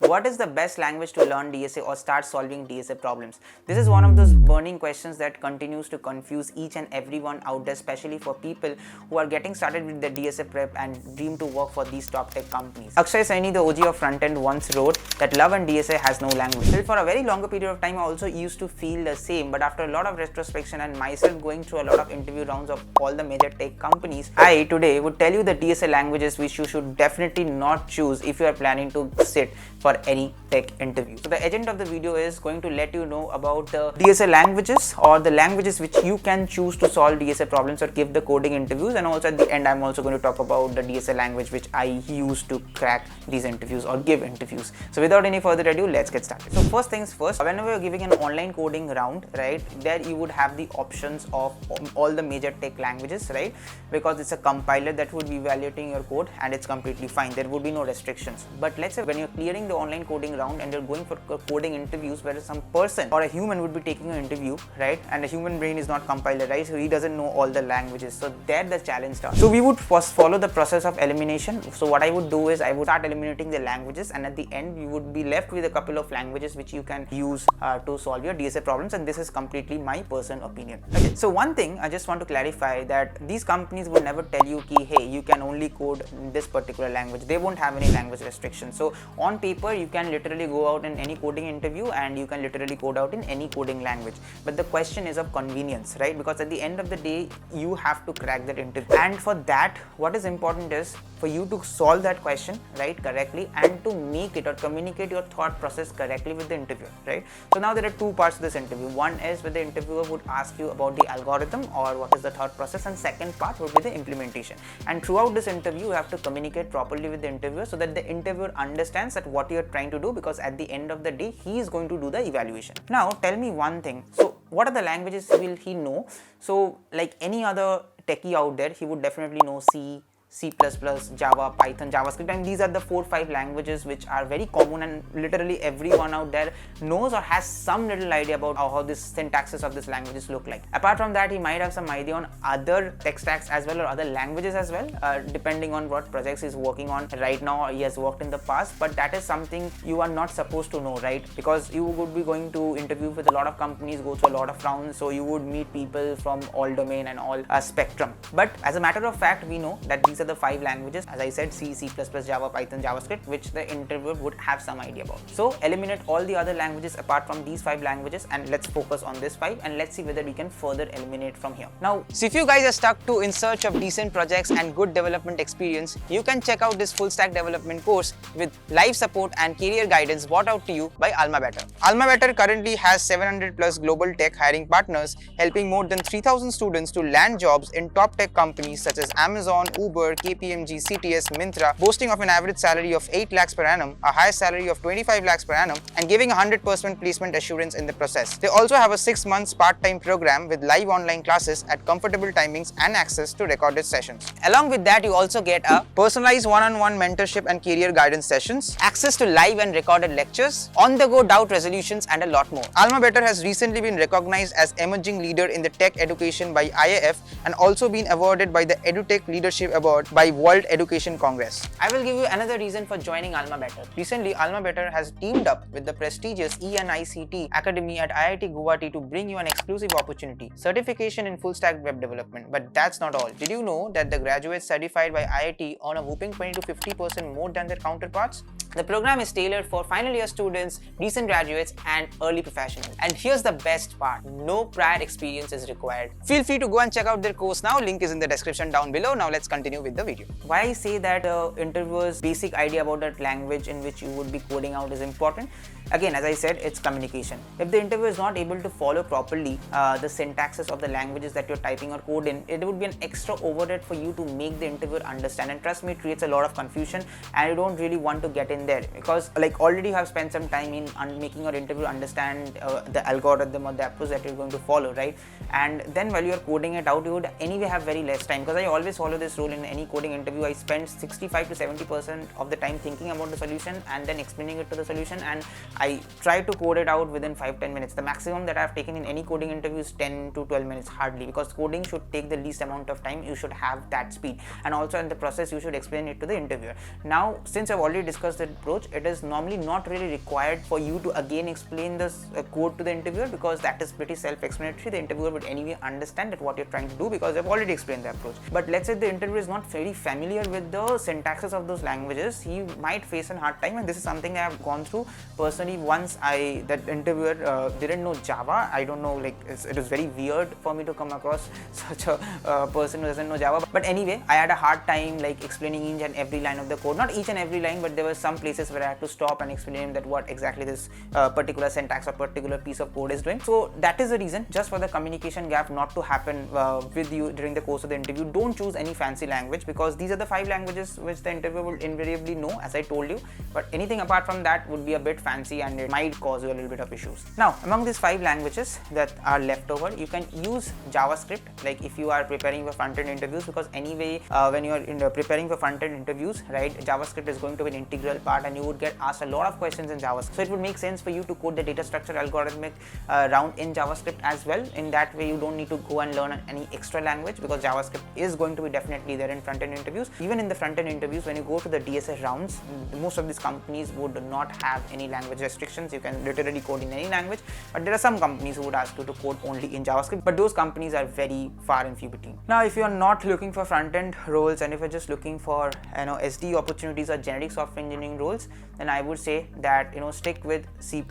What is the best language to learn DSA or start solving DSA problems? This is one of those burning questions that continues to confuse each and everyone out there, especially for people who are getting started with the DSA prep and dream to work for these top tech companies. Akshay Saini, the OG of front-end, once wrote that love and DSA has no language. Well, for a very longer period of time, I also used to feel the same, but after a lot of retrospection and myself going through a lot of interview rounds of all the major tech companies, I today would tell you the DSA languages which you should definitely not choose if you are planning to sit for any tech interview. So the agenda of the video is going to let you know about the DSA languages or the languages which you can choose to solve DSA problems or give the coding interviews, and also at the end I'm also going to talk about the DSA language which I use to crack these interviews or give interviews. So without any further ado, let's get started. So first things first, whenever you're giving an online coding round, right, there you would have the options of all the major tech languages, right, because it's a compiler that would be evaluating your code and it's completely fine. There would be no restrictions. But let's say when you're clearing the online coding round and you're going for coding interviews where some person or a human would be taking an interview, right, and a human brain is not compiler, right, so he doesn't know all the languages. So there the challenge starts. So we would first follow the process of elimination. So what I would do is I would start eliminating the languages, and at the end you would be left with a couple of languages which you can use to solve your DSA problems, and this is completely my personal opinion. Okay, so one thing I just want to clarify, that these companies would never tell you ki, hey, you can only code in this particular language. They won't have any language restrictions. So on paper you can literally go out in any coding interview and you can literally code out in any coding language, but the question is of convenience, right? Because at the end of the day you have to crack that interview, and for that what is important is for you to solve that question, right, correctly, and to make it or communicate your thought process correctly with the interviewer, right? So now there are two parts to this interview. One is where the interviewer would ask you about the algorithm or what is the thought process, and second part would be the implementation. And throughout this interview you have to communicate properly with the interviewer so that the interviewer understands that what you're trying to do, because at the end of the day he is going to do the evaluation. Now tell me one thing, so what are the languages will he know? So like any other techie out there, he would definitely know C++, Java, Python, JavaScript, and these are the 4-5 languages which are very common and literally everyone out there knows or has some little idea about how this syntaxes of these languages look like. Apart from that, he might have some idea on other tech stacks as well or other languages as well, depending on what projects he's working on right now or he has worked in the past, but that is something you are not supposed to know, right? Because you would be going to interview with a lot of companies, go through a lot of rounds, so you would meet people from all domain and all spectrum. But as a matter of fact, we know that these are the 5 languages, as I said, C++, Java, Python, JavaScript, which the interviewer would have some idea about. So eliminate all the other languages apart from these 5 languages and let's focus on this 5 and let's see whether we can further eliminate from here. Now, so if you guys are stuck to in search of decent projects and good development experience, you can check out this full stack development course with live support and career guidance brought out to you by Alma Better. Alma Better currently has 700 plus global tech hiring partners, helping more than 3,000 students to land jobs in top tech companies such as Amazon, Uber, KPMG, CTS, Myntra, boasting of an average salary of 8 lakhs per annum, a high salary of 25 lakhs per annum, and giving 100% placement assurance in the process. They also have a 6-month part-time program with live online classes at comfortable timings and access to recorded sessions. Along with that, you also get a personalized one-on-one mentorship and career guidance sessions, access to live and recorded lectures, on-the-go doubt resolutions, and a lot more. Alma Better has recently been recognized as emerging leader in the tech education by IAF and also been awarded by the EduTech Leadership Award by World Education Congress. I will give you another reason for joining Alma Better. Recently, Alma Better has teamed up with the prestigious ENICT Academy at IIT Guwahati to bring you an exclusive opportunity, certification in full stack web development. But that's not all. Did you know that the graduates certified by IIT earn a whopping 20 to 50% more than their counterparts? The program is tailored for final year students, recent graduates, and early professionals. And here's the best part, no prior experience is required. Feel free to go and check out their course now, link is in the description down below. Now let's continue with the video. Why I say that interviewer's basic idea about that language in which you would be coding out is important. Again, as I said, it's communication. If the interviewer is not able to follow properly the syntaxes of the languages that you're typing or code in, it would be an extra overhead for you to make the interviewer understand. And trust me, it creates a lot of confusion and you don't really want to get in there because like already you have spent some time in making your interviewer understand the algorithm or the approach that you're going to follow, right? And then while you're coding it out, you would anyway have very less time, because I always follow this rule in any coding interview. I spend 65 to 70% of the time thinking about the solution and then explaining it to the solution, and I try to code it out within 5-10 minutes. The maximum that I've taken in any coding interview is 10 to 12 minutes hardly, because coding should take the least amount of time. You should have that speed, and also in the process you should explain it to the interviewer. Now, since I've already discussed the approach, it is normally not really required for you to again explain this code to the interviewer, because that is pretty self-explanatory. The interviewer would anyway understand that what you're trying to do because they've already explained the approach. But let's say the interviewer is not very familiar with the syntaxes of those languages, he might face a hard time, and this is something I have gone through personally. Once that interviewer didn't know Java. I don't know, like it was very weird for me to come across such a person who doesn't know Java. But anyway, I had a hard time like explaining each and every line of the code. Not each and every line, but there were some places where I had to stop and explain him that what exactly this particular syntax or particular piece of code is doing. So that is the reason, just for the communication gap not to happen with you during the course of the interview, don't choose any fancy language, because these are the 5 languages which the interviewer will invariably know, as I told you. But anything apart from that would be a bit fancy and it might cause you a little bit of issues. Now, among these 5 languages that are left over, you can use JavaScript, like if you are preparing for front-end interviews, because anyway when you are preparing for front-end interviews, right, JavaScript is going to be an integral part and you would get asked a lot of questions in JavaScript. So it would make sense for you to code the data structure algorithmic round in JavaScript as well. In that way, you don't need to go and learn any extra language, because JavaScript is going to be definitely there in front-end interviews. Even in the front-end interviews, when you go to the DSA rounds, most of these companies would not have any language restrictions. You can literally code in any language, but there are some companies who would ask you to code only in JavaScript, but those companies are very far and few between. Now, if you are not looking for front-end roles and if you're just looking for SD opportunities or generic software engineering roles, then I would say that stick with C++,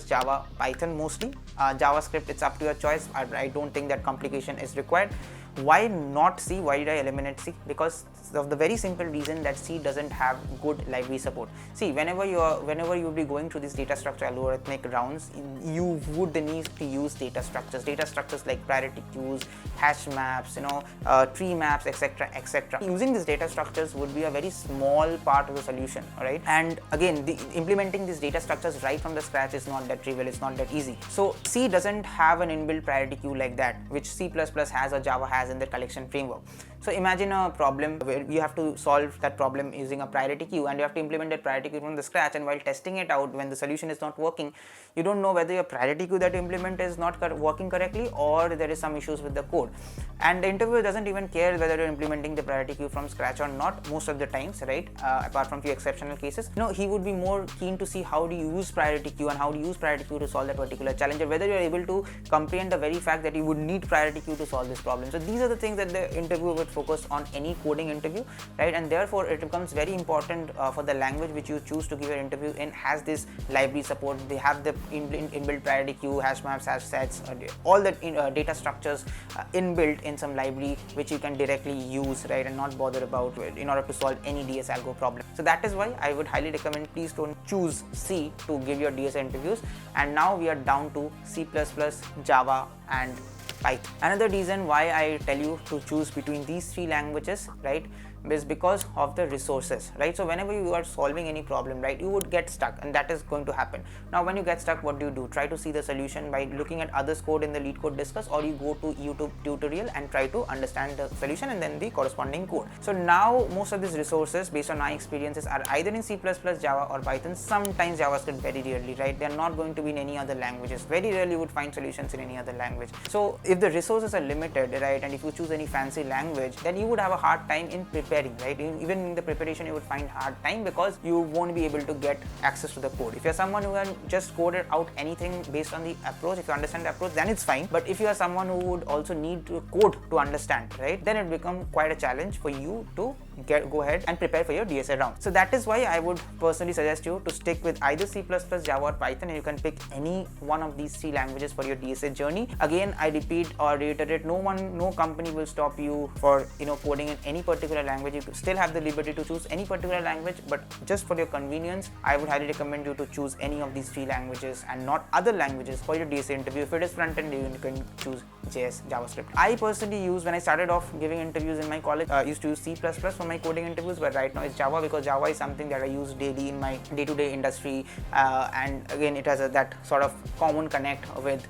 Java, Python mostly. JavaScript, it's up to your choice. I don't think that complication is required. Why not C? Why did I eliminate C? Because of the very simple reason that C doesn't have good library support. See, whenever you will be going through these data structure algorithmic rounds, you would need to use data structures like priority queues, hash maps, tree maps, etc., etc. Using these data structures would be a very small part of the solution, alright? And again, implementing these data structures right from the scratch is not that trivial, it's not that easy. So C doesn't have an inbuilt priority queue like that, which C++ has or Java has in their collection framework. So imagine a problem where you have to solve that problem using a priority queue, and you have to implement that priority queue from the scratch, and while testing it out, when the solution is not working, you don't know whether your priority queue that you implement is not working correctly or there is some issues with the code. And the interviewer doesn't even care whether you're implementing the priority queue from scratch or not most of the times, right? Apart from few exceptional cases. He would be more keen to see how do you use priority queue and how do you use priority queue to solve that particular challenge, or whether you're able to comprehend the very fact that you would need priority queue to solve this problem. So these are the things that the interviewer would focus on any coding interview, right? And therefore it becomes very important for the language which you choose to give your interview in has this library support. They have the inbuilt priority queue, hash maps, hash sets, all the data structures inbuilt in some library which you can directly use, right, and not bother about in order to solve any DS algo problem. So that is why I would highly recommend, please don't choose C to give your DS interviews. And now we are down to C++, Java and Python. Another reason why I tell you to choose between these 3 languages, right, is because of the resources, right? So whenever you are solving any problem, right, you would get stuck, and that is going to happen. Now when you get stuck, what do? Try to see the solution by looking at others code in the lead code discuss, or you go to YouTube tutorial and try to understand the solution and then the corresponding code. So now most of these resources, based on my experiences, are either in C++, Java or Python, sometimes JavaScript, very rarely, right? They are not going to be in any other languages. Very rarely you would find solutions in any other language. So if the resources are limited, right, and if you choose any fancy language, then you would have a hard time in preparing, right? Even in the preparation you would find hard time because you won't be able to get access to the code. If you're someone who can just code it out anything based on the approach, if you understand the approach, then it's fine. But if you are someone who would also need to code to understand, right, then it becomes quite a challenge for you to go ahead and prepare for your DSA round. So that is why I would personally suggest you to stick with either C++, Java or Python, and you can pick any one of these 3 languages for your DSA journey. Again, I repeat or reiterate, no company will stop you for coding in any particular language. You still have the liberty to choose any particular language, but just for your convenience, I would highly recommend you to choose any of these 3 languages and not other languages for your DSA interview. If it is front end, you can choose JS, JavaScript. I personally use, when I started off giving interviews in my college, I used to use C++ for my coding interviews, but right now it's Java, because Java is something that I use daily in my day-to-day industry, and again it has that sort of common connect with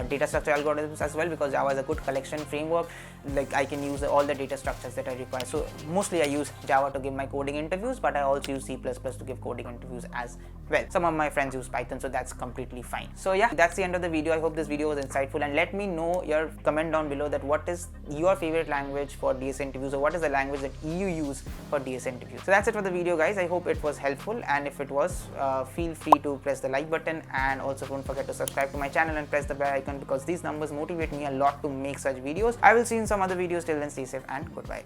data structure algorithms as well, because Java is a good collection framework, like I can use all the data structures that I require. So mostly I use Java to give my coding interviews, but I also use C++ to give coding interviews as well. Some of my friends use Python, so that's completely fine. So yeah, that's the end of the video. I hope this video was insightful, and let me know your comment down below that what is your favorite language for DSA interviews, or what is the language that you use for DSA interviews. So that's it for the video, guys. I hope it was helpful, and if it was, feel free to press the like button, and also don't forget to subscribe to my channel and press the bell icon, because these numbers motivate me a lot to make such videos. I will see you in some other videos. Till then, stay safe and goodbye.